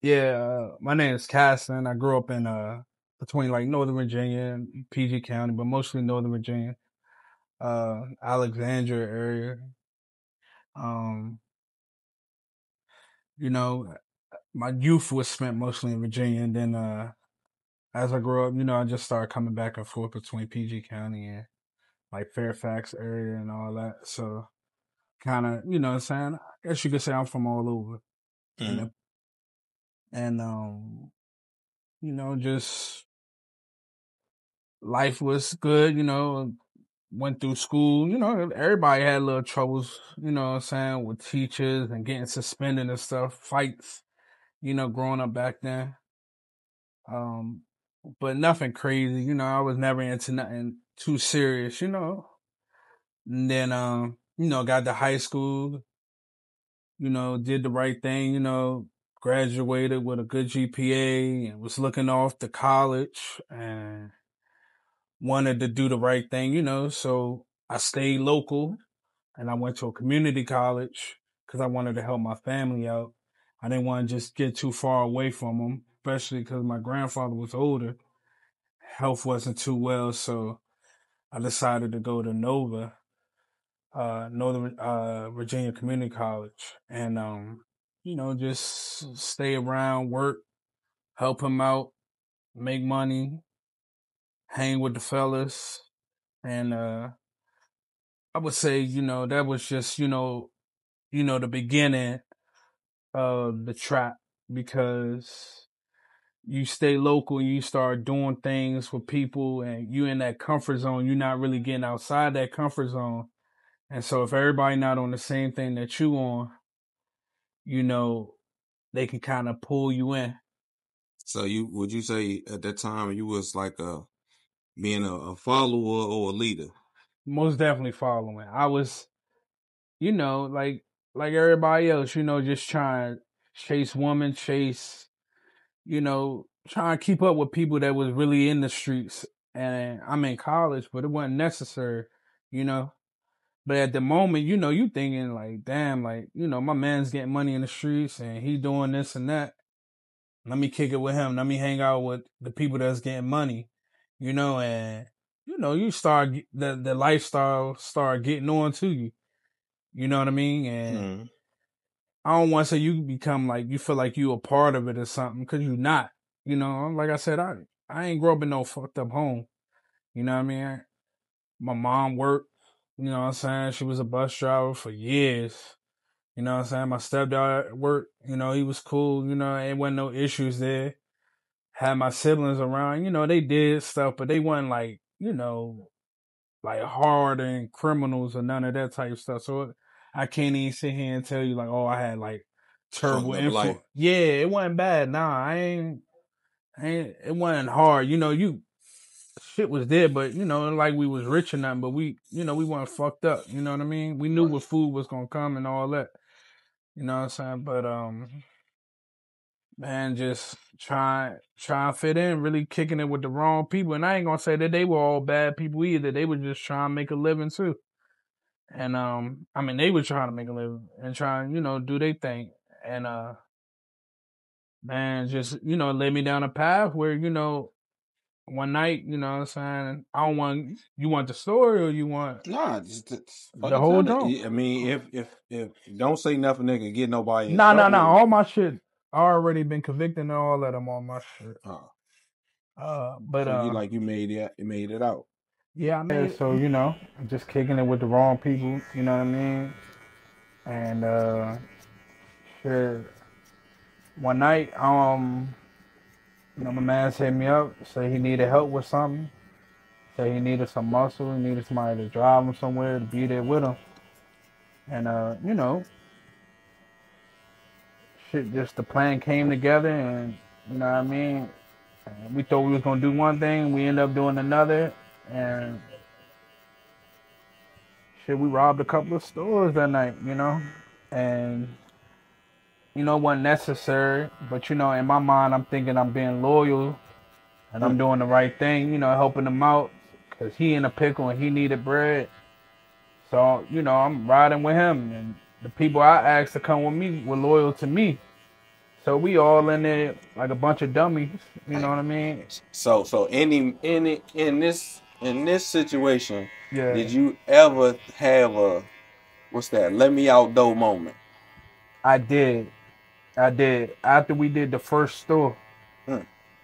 Yeah, my name is Caston. I grew up in between like Northern Virginia and PG County, but mostly Northern Virginia, Alexandria area. Um, you know, my youth was spent mostly in Virginia, and then as I grew up, I just started coming back and forth between PG County and like Fairfax area and all that. So kind of, what I'm saying, I guess you could say I'm from all over, Mm. and and just life was good. Went through school, everybody had little troubles, what I'm saying, with teachers and getting suspended and stuff, fights, growing up back then. Um, but nothing crazy, I was never into nothing too serious, And then got to high school, did the right thing, graduated with a good GPA and was looking off to college and wanted to do the right thing, so I stayed local and I went to a community college because I wanted to help my family out. I didn't want to just get too far away from them, especially because my grandfather was older. Health wasn't too well, so I decided to go to Nova, Northern Virginia Community College, and just stay around, work, help him out, make money, hang with the fellas, and I would say, that was just, the beginning of the trap because you stay local, you start doing things with people and you in that comfort zone, you're not really getting outside that comfort zone. And so if everybody not on the same thing that you on, you know, they can kind of pull you in. So would you say at that time you was like being a follower or a leader? Most definitely following. I was, like everybody else, just trying to chase woman, trying to keep up with people that was really in the streets. And I'm in college, but it wasn't necessary, you know. But at the moment, you thinking like, damn, like, my man's getting money in the streets and he doing this and that. Let me kick it with him. Let me hang out with the people that's getting money, and you start the lifestyle start getting on to you. You know what I mean? And Mm. I don't want to say you become like you feel like you a part of it or something because you're not. Like I said, I ain't grow up in no fucked up home. You know what I mean? My mom worked. You know what I'm saying? She was a bus driver for years. You know what I'm saying? My stepdad worked. He was cool. Ain't wasn't no issues there. Had my siblings around. They did stuff, but they wasn't like like hard and criminals or none of that type of stuff. So I can't even sit here and tell you like, oh, I had like Fucked terrible up life. influence. Yeah, it wasn't bad. Nah, it wasn't hard. You shit was there, but like we was rich or nothing, but we weren't fucked up. You know what I mean? We knew what food was gonna come and all that. You know what I'm saying? But man, just try and fit in, really kicking it with the wrong people. And I ain't gonna say that they were all bad people either. They were just trying to make a living too. And I mean they were trying to make a living and trying, do their thing. And man, just, led me down a path where, one night, what I'm saying, I don't want you want the story or you want Nah, just the fucking whole tell it. joint. I mean, if don't say nothing that can get nobody in Nah. trouble. All my shit already been convicted and all of them on my shit. Uh, But so you made it out. yeah, I mean, so just kicking it with the wrong people, you know what I mean? And sure, one night, my man hit me up, say he needed help with something, say he needed some muscle, he needed somebody to drive him somewhere to be there with him, and shit, just the plan came together, and you know what I mean. And we thought we was gonna do one thing, we ended up doing another, and shit, we robbed a couple of stores that night, and it wasn't necessary, but in my mind, I'm thinking I'm being loyal and I'm doing the right thing, helping him out because he in a pickle and he needed bread. So, I'm riding with him and the people I asked to come with me were loyal to me. So we all in there like a bunch of dummies. You know what I mean? So in this situation, Yeah, did you ever have a what's that? Let me out though moment. I did. I did. After we did the first store, Hmm.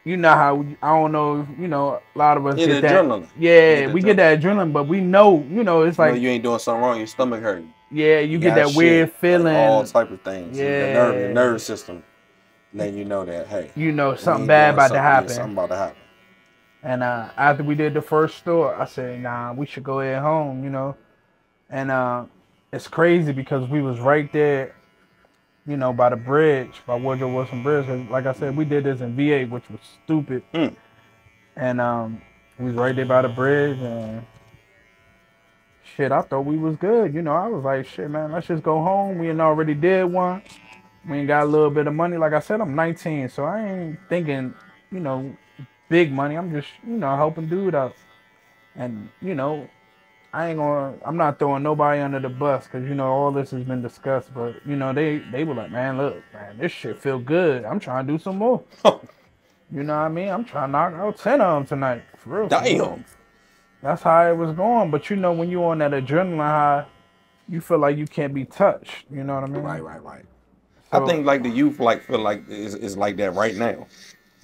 you know how I don't know. You know, a lot of us Get get that. adrenaline. You Yeah, get we get adrenaline. that adrenaline, but we know. You know, it's You know like you ain't doing something wrong. Your stomach hurting. yeah, You you get got that weird shit, like all feeling. type of things. Your Yeah, nervous system, letting you know that hey, you know you something ain't bad doing about to something. Yeah, happen. something about to happen. And after we did the first store, I said, nah, we should go ahead home. You know, and it's crazy because we was right there. You know, by the bridge, by Woodrow Wilson Bridge. 'Cause like I said, we did this in VA, which was stupid. Hmm. And we was right there by the bridge, and shit, I thought we was good. You know, I was like, shit, man, let's just go home. We ain't already did one. We ain't got a little bit of money. Like I said, I'm 19, so I ain't thinking, you know, big money. I'm just, you know, helping dude out. And, you know, I'm not throwing nobody under the bus because, you know, all this has been discussed. But, you know, they were like, man, look, man, this shit feel good. I'm trying to do some more. You know what I mean? I'm trying to knock out 10 of them tonight. For real, for real. Damn. That's how it was going. But, you know, when you on that adrenaline high, you feel like you can't be touched. You know what I mean? Right. I So, think like the youth like feel like is like that right now.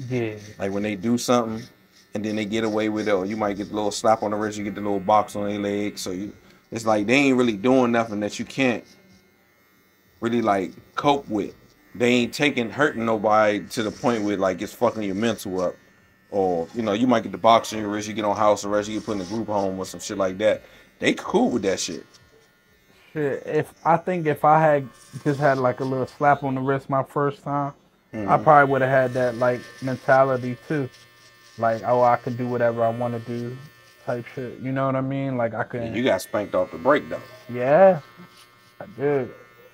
yeah. Like when they do something and then they get away with it, or you might get the little slap on the wrist, you get the little box on their leg. So it's like they ain't really doing nothing that you can't really like cope with. They ain't taking hurting nobody to the point where like it's fucking your mental up. Or, you know, you might get the box on your wrist, you get on house arrest, you get put in a group home or some shit like that. They cool with that shit. Shit, if I had just had like a little slap on the wrist my first time, I Mm-hmm. probably would have had that like mentality too. Like, oh, I can do whatever I want to do, type shit. You know what I mean? Like I Yeah, can, you got spanked off the break though. yeah, I did.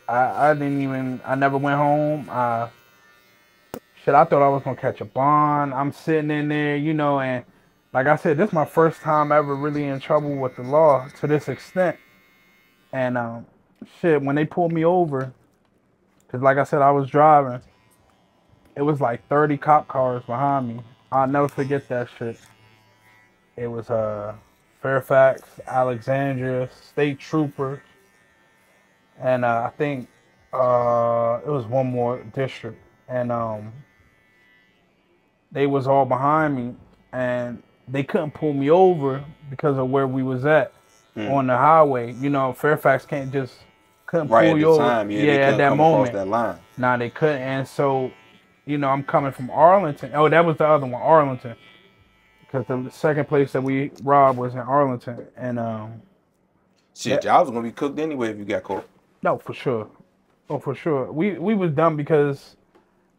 I didn't even. I never went home. Shit, I thought I was gonna catch a bond. I'm sitting in there, you know, and like I said, this is my first time ever really in trouble with the law to this extent. And shit, when they pulled me over, cause like I said, I was driving. It was like 30 cop cars behind me. I'll never forget that shit. It was Fairfax, Alexandria, state troopers, and I think it was one more district. And they was all behind me, and they couldn't pull me over because of where we was at Mm. on the highway. You know, Fairfax can't just couldn't Right pull at the you over. time, yeah, Yeah, they at couldn't that come across moment. that line. Nah, they couldn't. And so, you know, I'm coming from Arlington. Oh, that was the other one, Arlington, because the second place that we robbed was in Arlington. And Shit, that y'all was gonna be cooked anyway if you got caught. no, for sure. Oh, for sure. We was dumb because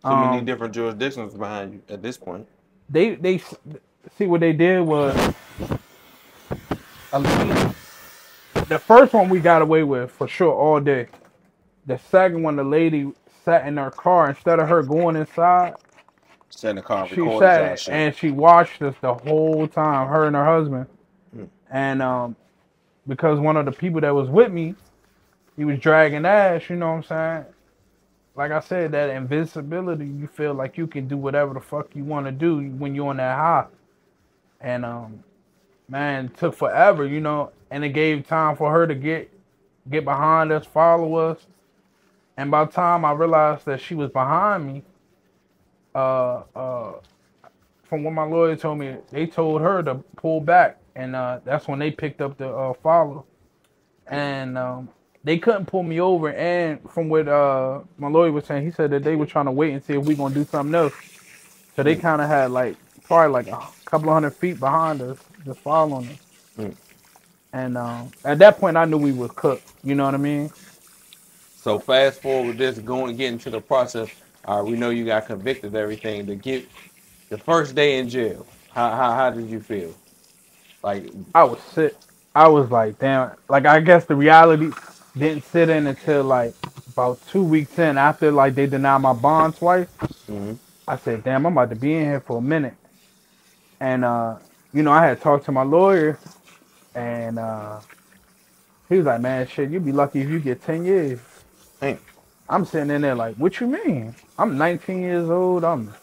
Too many um different jurisdictions behind you at this point. they see what they did was uh, the first one we got away with for sure all day. The second one, the lady sat in her car instead of her going inside. Sat in the car and She recorded y'all sat shit. and she watched us the whole time, her and her husband. Mm. And because one of the people that was with me, he was dragging ass, you know what I'm saying? Like I said, that invincibility, you feel like you can do whatever the fuck you want to do when you're on that high. And man, it took forever, you know, and it gave time for her to get behind us, follow us. And by the time I realized that she was behind me, uh, uh, from what my lawyer told me, they told her to pull back, and that's when they picked up the follow. And they couldn't pull me over. And from what my lawyer was saying, he said that they were trying to wait and see if we gonna do something else. So they Mm. kind of had like probably like a couple of 100 feet behind us, just following us. Mm. And at that point, I knew we was cooked. You know what I mean? So fast forward this getting to the process. We know you got convicted of everything. To get the first day in jail, how did you feel? Like, I was sick. I was like, damn. Like I guess the reality didn't sit in until like about 2 weeks in after like they denied my bond twice. mhm. I said, damn, I'm about to be in here for a minute. And you know, I had talked to my lawyer, and he was like, man, shit, you'd be lucky if you get 10 years. Damn. I'm sitting in there like, what you mean? I'm 19 years old. I'm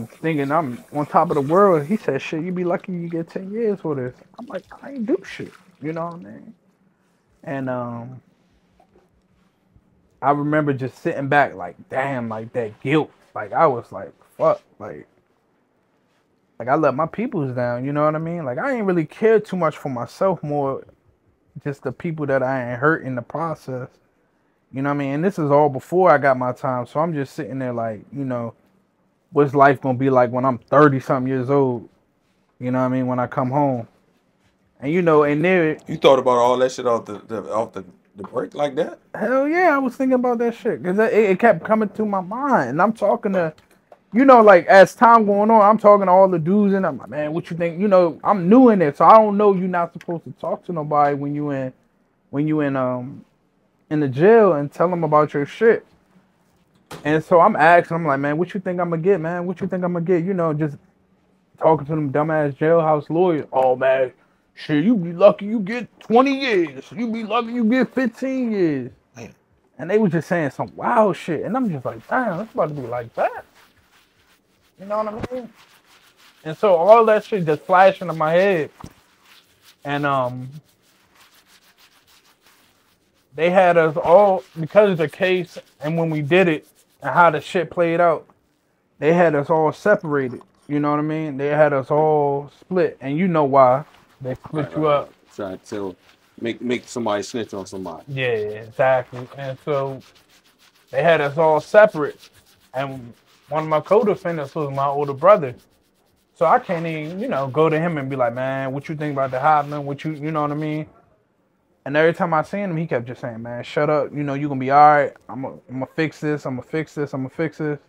thinking I'm on top of the world. He said, shit, you be lucky you get 10 years for this. I'm like, I ain't do shit. You know what I mean? And I remember just sitting back like, damn, like that guilt. Like I was like, fuck, like I let my peoples down, you know what I mean? Like I ain't really cared too much for myself, more just the people that I ain't hurt in the process. You know what I mean? And this is all before I got my time. So I'm just sitting there like, what's life gonna be like when I'm 30 something years old? You know what I mean? When I come home. And and there, You thought about all that shit off the break like that? hell yeah, I was thinking about that shit. Cause it kept coming to my mind. And I'm talking to, like as time going on, I'm talking to all the dudes and I'm like, man, what you think? I'm new in it, so I don't know you're not supposed to talk to nobody when you in the jail and tell them about your shit. And so I'm asking, I'm like, man, what you think I'm gonna get, man? What you think I'm gonna get? Just talking to them dumbass jailhouse lawyers. Oh man, shit, you be lucky you get 20 years. You be lucky you get 15 years. Man. And they was just saying some wild shit. And I'm just like, damn, it's about to be like that. You know what I mean? And so all that shit just flashed into my head. And they had us all, because of the case and when we did it and how the shit played out, they had us all separated. You know what I mean? They had us all split. And you know why. They split you up. Try to tell, make somebody snitch on somebody. Yeah, exactly. And so they had us all separate. And one of my co-defendants was my older brother. So I can't even, go to him and be like, man, what you think about the Hotman? You know what I mean? And every time I seen him, he kept just saying, man, shut up. You going to be all right. I'm going to fix this. I'm going to fix this. I'm going to fix this.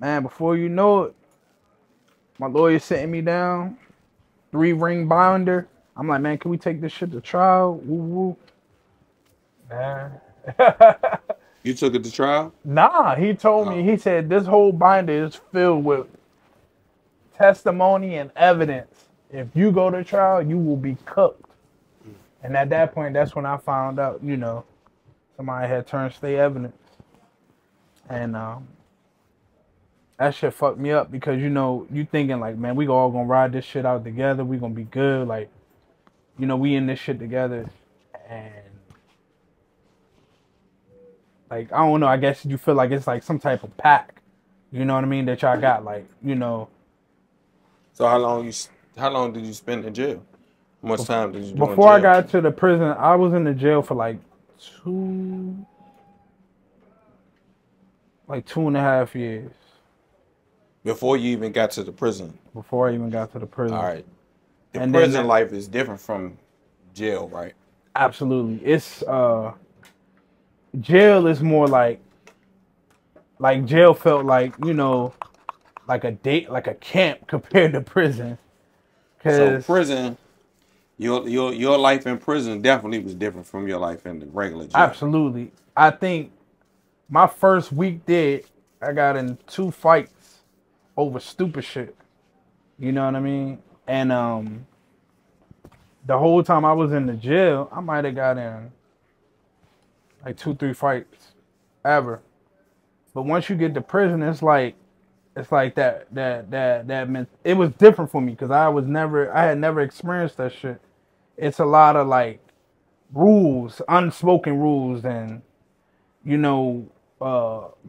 Man, before you know it, my lawyer sitting me down, 3-ring binder. I'm like, man, can we take this shit to trial? Woo woo. Man. You took it to trial? Nah, he told me, he said, this whole binder is filled with testimony and evidence. If you go to trial, you will be cooked. And at that point, that's when I found out, somebody had turned state evidence. And that shit fucked me up because, you thinking like, man, we all gonna ride this shit out together. We gonna be good. Like, we in this shit together. And like, I don't know, I guess you feel like it's like some type of pack. You know what I mean? That y'all got, like, So how long did you spend in jail? How much time did you do in jail? Before I got to the prison, I was in the jail for like 2.5 years. Before you even got to the prison? Before I even got to the prison. All right. The prison life is different from jail, right? Absolutely. It's jail is more like jail felt like, like a date, like a camp compared to prison. So prison, your life in prison definitely was different from your life in the regular jail. Absolutely. I think my first week there, I got in 2 fights over stupid shit. You know what I mean? And the whole time I was in the jail, I might have got in like 2-3 fights ever. But once you get to prison, it's like that meant it was different for me because I had never experienced that shit. It's a lot of like rules, unspoken rules, and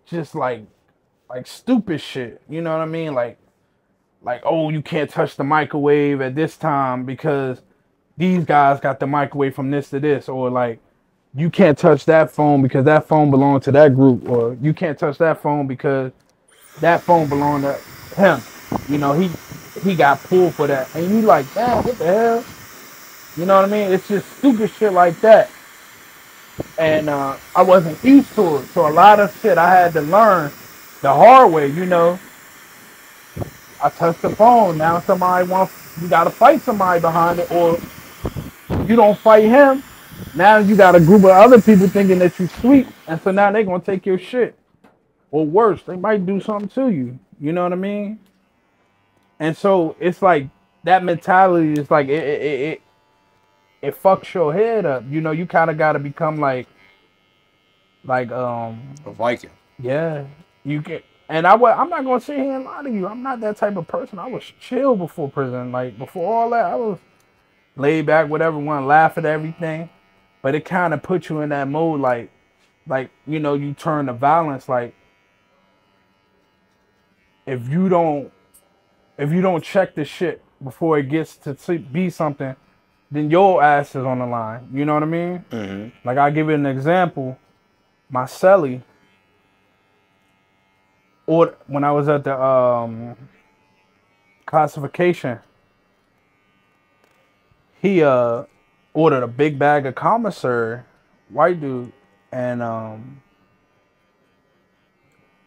just like stupid shit. You know what I mean? Like, oh, you can't touch the microwave at this time because these guys got the microwave from this to this, or like, you can't touch that phone because that phone belonged to that group, or you can't touch that phone because that phone belonged to him. He got pulled for that. And you like, damn, what the hell? You know what I mean? It's just stupid shit like that. And I wasn't used to it. So a lot of shit I had to learn the hard way, I touched the phone. Now you gotta fight somebody behind it, or you don't fight him. Now you got a group of other people thinking that you sweet, and so now they gonna take your shit. Or worse, they might do something to you. You know what I mean? And so it's like that mentality is like it fucks your head up. You kind of got to become like Like A Viking. yeah, you get. And I'm not gonna sit here and lie to you. I'm not that type of person. I was chill before prison. Like before all that, I was laid back with everyone, laugh at everything. But it kind of put you in that mode, like you know, you turn to violence. Like if you don't check the shit before it gets to be something, then your ass is on the line. You know what I mean? Mm-hmm. Like I'll give you an example. My celly, or when I was at the classification, he ordered a big bag of commissary, white dude, and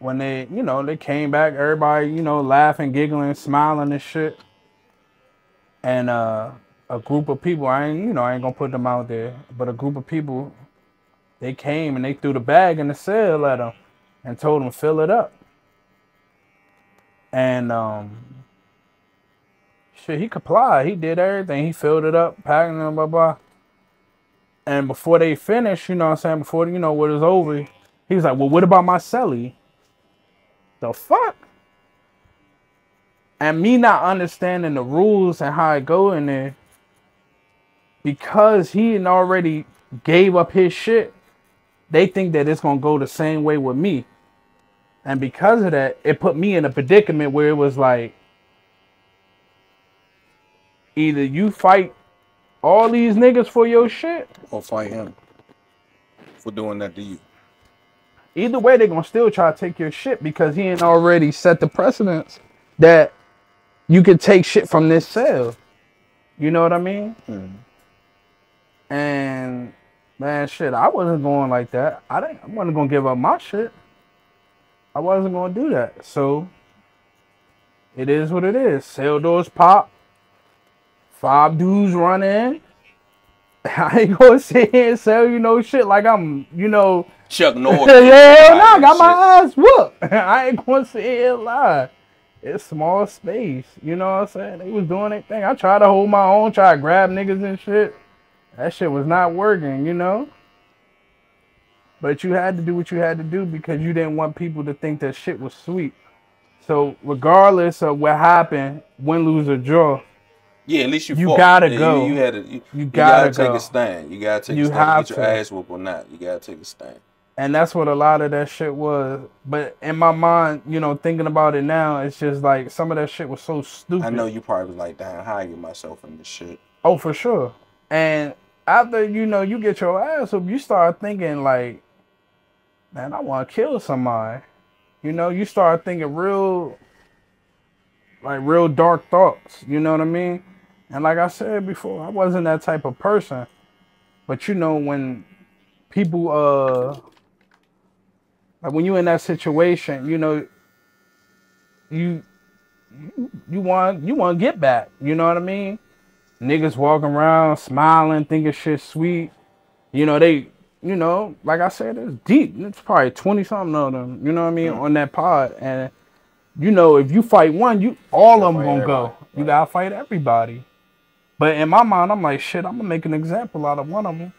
when they they came back, everybody laughing, giggling, smiling and shit, and a group of people, I ain't gonna put them out there, but a group of people, they came and they threw the bag in the cell at him and told him fill it up, and shit, he complied. He did everything. He filled it up, packed it, blah, blah. And before they finished, you know what I'm saying, before, what was over, he was like, well, what about my celly? The fuck? And me not understanding the rules and how it go in there, because he had already gave up his shit, they think that it's going to go the same way with me. And because of that, it put me in a predicament where it was like, either you fight all these niggas for your shit, or fight him for doing that to you. Either way, they're going to still try to take your shit because he ain't already set the precedence that you can take shit from this cell. You know what I mean? Mm-hmm. And, man, shit, I wasn't going like that. I wasn't going to give up my shit. I wasn't going to do that. So, it is what it is. Cell doors pop. 5 dudes run in. I ain't going to sit here and sell, shit like I'm, Chuck Norris. Hell no, I got my ass whooped. I ain't going to sit here and lie. It's small space. You know what I'm saying? They was doing their thing. I tried to hold my own, try to grab niggas and shit. That shit was not working, But you had to do what you had to do because you didn't want people to think that shit was sweet. So regardless of what happened, win, lose, or draw, yeah, at least you fought. Gotta go. You gotta take a stand. You gotta take a stand. Have get your ass whooped or not. You gotta take a stand. And that's what a lot of that shit was. But in my mind, thinking about it now, it's just like some of that shit was so stupid. I know you probably was like, damn, how I get myself in this shit. Oh, for sure. And after, you get your ass whooped, you start thinking like, man, I want to kill somebody. You start thinking real dark thoughts. You know what I mean? And like I said before, I wasn't that type of person. But when people, like when you in that situation, you want to get back. You know what I mean? Niggas walking around smiling, thinking shit sweet. They, like I said, it's deep. It's probably 20 something of them. You know what I mean? On that pod, and if you fight one, all of them gonna go. Right. You gotta fight everybody. But in my mind, I'm like, shit, I'm gonna make an example out of one of them.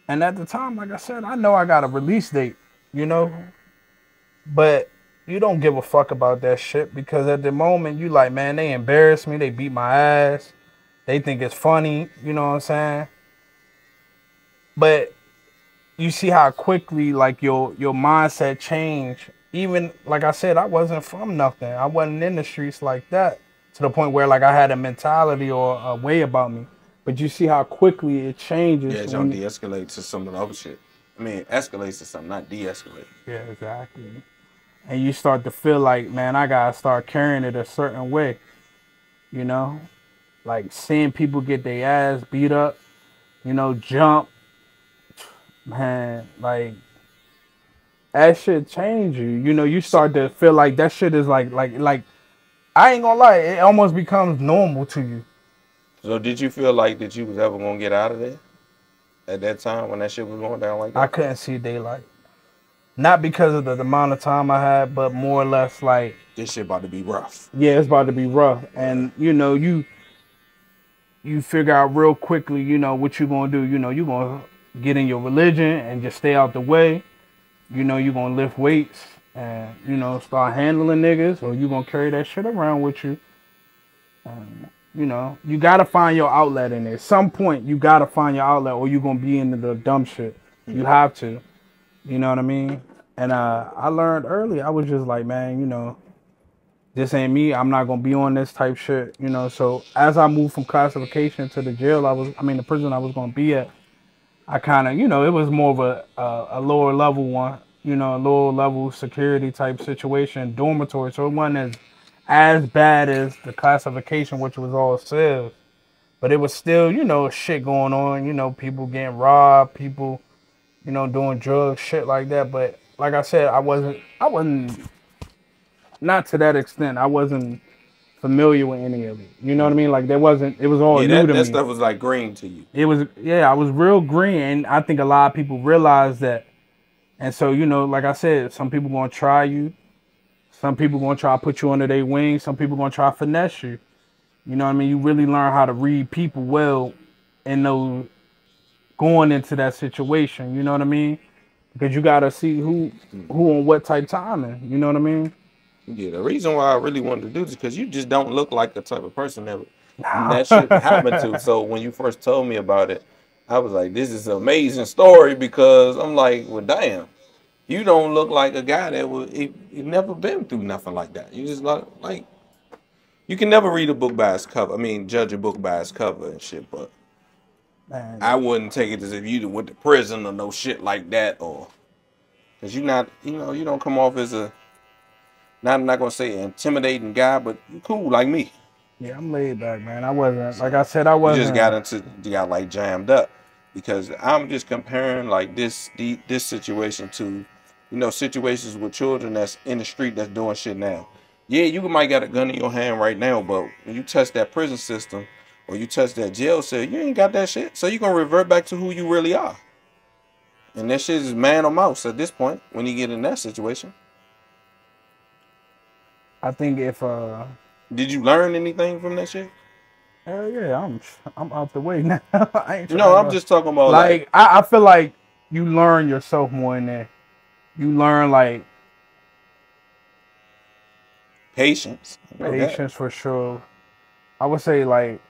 And at the time, like I said, I know I got a release date, but you don't give a fuck about that shit because at the moment you like, man, they embarrassed me, they beat my ass, they think it's funny, you know what I'm saying? But you see how quickly like your mindset changed. Even like I said, I wasn't from nothing. I wasn't in the streets like that to the point where like I had a mentality or a way about me. But you see how quickly it changes. Yeah, it don't de-escalate to some of the other shit. I mean, it escalates to something, not de-escalate. Yeah, exactly. And you start to feel like, man, I gotta start carrying it a certain way. Like seeing people get their ass beat up, jump. Man, like that shit change you. You start to feel like that shit is like I ain't gonna lie, it almost becomes normal to you. So did you feel like that you was ever gonna get out of there at that time when that shit was going down like that? I couldn't see daylight. Not because of the amount of time I had, but more or less like this shit about to be rough. Yeah, it's about to be rough. And you figure out real quickly, what you gonna do. You get in your religion and just stay out the way, you know, you're gonna lift weights and, you know, start handling niggas, or you gonna carry that shit around with you. You know, you gotta find your outlet in there. Some point, you gotta find your outlet, or you're gonna be into the dumb shit. You have to. You know what I mean? And I learned early. I was just like, man, you know, this ain't me. I'm not gonna be on this type shit. You know. So as I moved from classification to the jail, the prison I was gonna be at, I kind of, you know, it was more of a lower level one. You know, a lower level security type situation, dormitory. So it wasn't as bad as the classification, which was all civs. But it was still, you know, shit going on. You know, people getting robbed, people, you know, doing drugs, shit like that. But like I said, I wasn't not to that extent. I wasn't familiar with any of it. You know what I mean? Like it was all Yeah, new to that me. stuff was like green to you. It was, yeah, I was real green, and I think a lot of people realize that. And so, you know, like I said, some people gonna try you, some people gonna try to put you under their wing, some people gonna try to finesse you. You know what I mean? You really learn how to read people well and know going into that situation. You know what I mean? Because you gotta see who on what type timing. You know what I mean? Yeah, the reason why I really wanted to do this because you just don't look like the type of person that shit happened to. Nah. So when you first told me about it, I was like, this is an amazing story because I'm like, well, damn, you don't look like a guy that he never been through nothing like that. You just like you can never read a book by its cover. I mean, judge a book by its cover and shit, but I Man, wouldn't take it as if you went to prison or no shit like that, or because you not, you know, you don't come off as a I'm not gonna say an intimidating guy, but you cool like me. yeah, I'm laid back, man. I wasn't, like I So said, I you just wasn't. you got like jammed up because I'm just comparing like this situation to, you know, situations with children that's in the street that's doing shit now. Yeah, you might got a gun in your hand right now, but when you touch that prison system or you touch that jail cell, you ain't got that shit. So you're gonna revert back to who you really are. And that shit is man or mouse at this point when you get in that situation. I think if Did you learn anything from that shit? hell yeah, I'm out the way now. I ain't No, trying I'm to. just talking about like Like I feel like you learn yourself more in there. You learn like patience. I know that. patience for sure. I would say like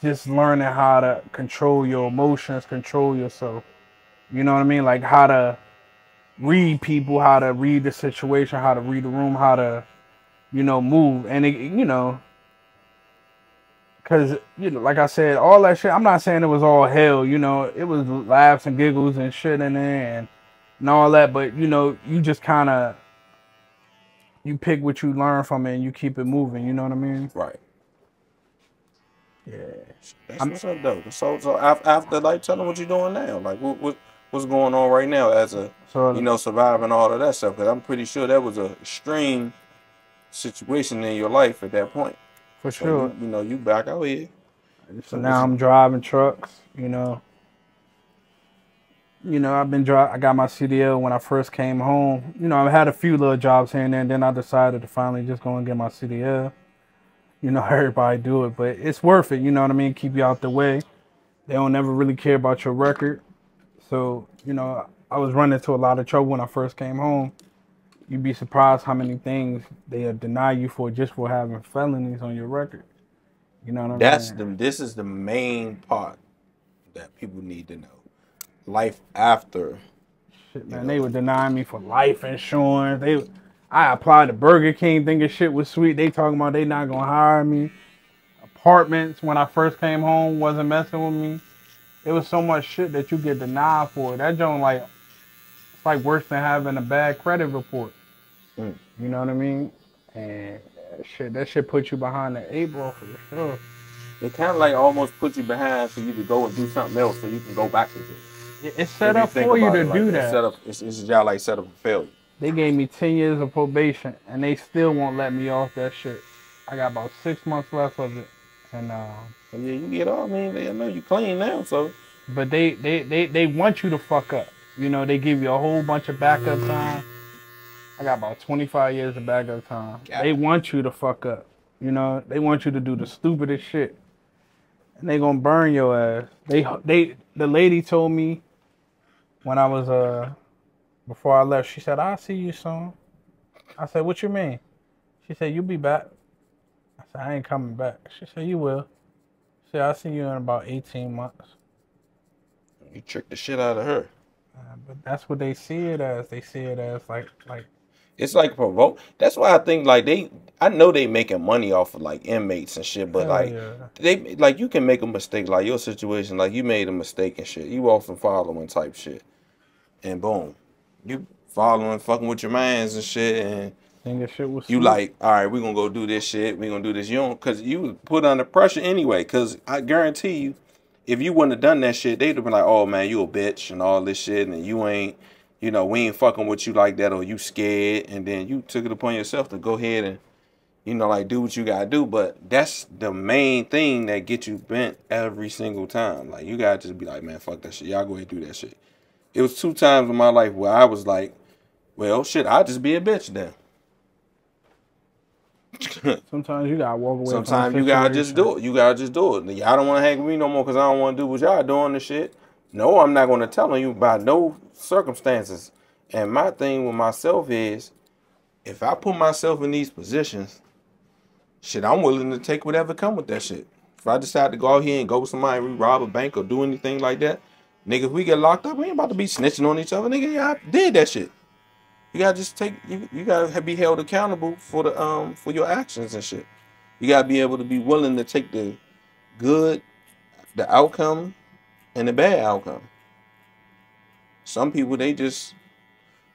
just learning how to control your emotions, control yourself. You know what I mean? Like how to read people, how to read the situation, how to read the room, how to, you know, move. And it, you know, because, you know, like I said, all that shit, I'm not saying it was all hell, you know, it was laughs and giggles and shit in there and all that. But, you know, you just kind of, you pick what you learn from it and you keep it moving. You know what I mean? Right. Yeah. That's what's up, though. So after like, tell them what you're doing now. Like, what's going on right now as a, you So know, surviving all of that stuff. Because I'm pretty sure that was a extreme situation in your life at that point. for So sure. you know, you back out here. So So now I'm driving trucks, you know. You know, I got my CDL when I first came home. You know, I had a few little jobs here and there, and then I decided to finally just go and get my CDL. You know, everybody do it, but it's worth it. You know what I mean? Keep you out the way. They don't never really care about your record. So, you know, I was running into a lot of trouble when I first came home. You'd be surprised how many things they deny you for just for having felonies on your record. You know what I'm saying? this is the main part that people need to know. Life after, Shit, you man, know, they were denying me for life insurance. I applied to Burger King thinking shit was sweet. They talking about they not gonna hire me. Apartments when I first came home wasn't messing with me. It was so much shit that you get denied for. That joint like it's like worse than having a bad credit report. mm, You know what I mean? And that shit put you behind the eight ball for sure. it kind of like almost put you behind for you to go and do something else so you can go back to it. It's set If you up think for you about to it like do that, that. it's a job like set up for failure. They gave me 10 years of probation, and they still won't let me off that shit. I got about 6 months left of it, and So yeah, you get all. I mean, they know you clean now, so but they want you to fuck up. You know, they give you a whole bunch of backup time. I got about 25 years of backup time. God. They want you to fuck up. You know, they want you to do the stupidest shit. and they gonna burn your ass. The lady told me when I was before I left, she said, "I'll see you soon." I said, "What you mean?" She said, "You'll be back." I said, "I ain't coming back." She said, "You will." She said, "I'll see you in about 18 months." You tricked the shit out of her. But that's what they see it as. They see it as like It's like provoke. That's why I think like I know they making money off of like inmates and shit, but hell like yeah. they like you can make a mistake. Like your situation, like you made a mistake and shit. You off some following type shit, and boom, you following, fucking with your mans and shit, and Think shit was you sweet. like, all right, we gonna go do this shit. We gonna do this. You don't, cause you put under pressure anyway. Cause I guarantee you, if you wouldn't have done that shit, they'd have been like, oh man, you a bitch and all this shit, and you ain't, we ain't fucking with you like that, or you scared, and then you took it upon yourself to go ahead and, like do what you gotta do. But that's the main thing that gets you bent every single time. Like you gotta just be like, man, fuck that shit. Y'all go ahead and do that shit. It was 2 times in my life where I was like, well, shit, I'll just be a bitch then. Sometimes you gotta walk away from the Sometimes you situation. gotta just do it. You gotta just do it. Y'all don't want to hang with me no more because I don't want to do what y'all doing and shit. No, I'm not gonna tell you by no circumstances. And my thing with myself is, if I put myself in these positions, shit, I'm willing to take whatever come with that shit. If I decide to go out here and go with somebody, we rob a bank or do anything like that, nigga, if we get locked up, we ain't about to be snitching on each other, nigga. Yeah, I did that shit. You gotta just take you gotta be held accountable for your actions and shit. You gotta be able to be willing to take the good, the outcome, and the bad outcome. Some people they just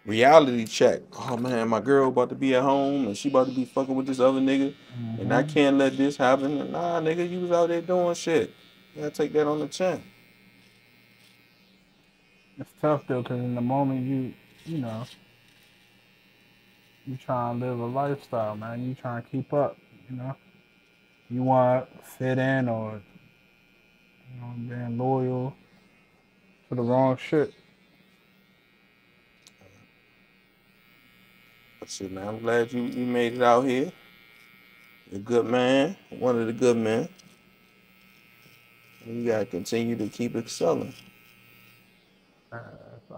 reality check. Oh man, my girl about to be at home and she about to be fucking with this other nigga, and I can't let this happen. And nah, nigga, you was out there doing shit. You gotta take that on the chin. It's tough though, cause in the moment you know you trying to live a lifestyle, man. You trying to keep up, you know. You want to fit in or being loyal to the wrong shit. But shit, man, I'm glad you made it out here. You're a good man, one of the good men. And you gotta continue to keep excelling. If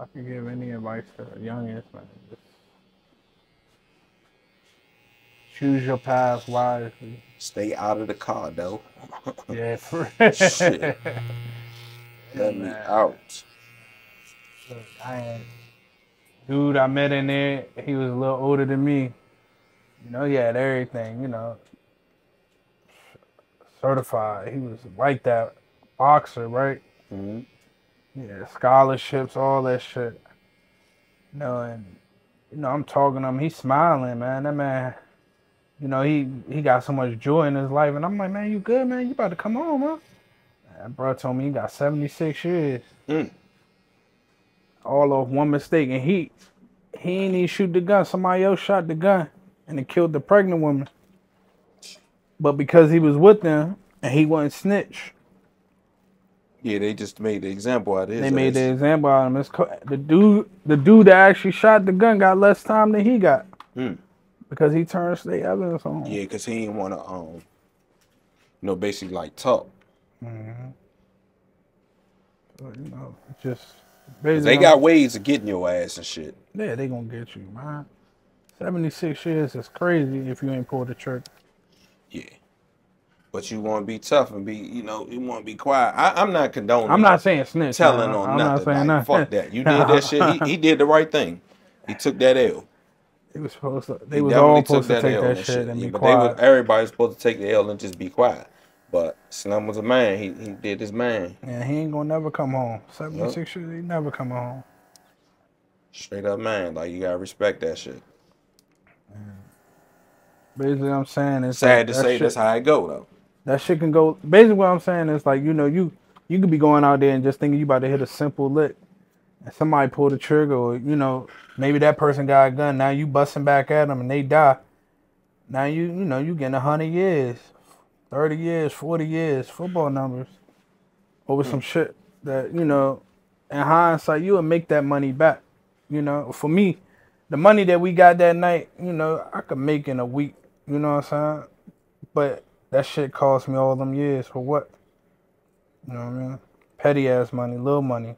I could give any advice to the youngest, man, just choose your path wisely. Stay out of the car, though. Yeah, for Shit. Let me out. Look, dude I met in there, he was a little older than me. You know, he had everything, certified. He was like that boxer, right? Mm-hmm. Yeah, scholarships, all that shit. And I'm talking to him, he's smiling, man. That man, he got so much joy in his life. And I'm like, man, you good, man? You about to come home, huh? And bro told me he got 76 years. All off one mistake. And he ain't even shoot the gun. Somebody else shot the gun and it killed the pregnant woman. But because he was with them and he wasn't snitch. Yeah, they just made the example out of his They made ass. the example out of him. The dude that actually shot the gun got less time than he got. Because he turned state evidence on him. Yeah, because he didn't want to, basically like talk. Mm-hmm. So, just they got ways of getting your ass and shit. Yeah, they gonna get you, man. 76 years is crazy if you ain't pulled the trigger. Yeah. But you want to be tough and be, you want to be quiet. I'm not condoning. I'm not saying snitch. Telling on I'm nothing. not saying like, nothing. Fuck that. You did that shit. He did the right thing. He took that L. They was all supposed to take that shit and be quiet. Everybody's supposed to take the L and just be quiet. But Slim was a man. He did his man. Yeah, he ain't gonna never come home. 76 years, he never come home. Straight up man. Like you gotta respect that shit. Basically, what I'm saying is sad to say that's how it go though. That shit can go. Basically, what I'm saying is like you could be going out there and just thinking you about to hit a simple lick, and somebody pull the trigger, or maybe that person got a gun. Now you busting back at them and they die. Now you getting 100 years, 30 years, 40 years, football numbers over some shit that in hindsight you would make that money back. For me, the money that we got that night, I could make in a week. You know what I'm saying? But that shit cost me all them years for what? You know what I mean? Petty ass money, little money.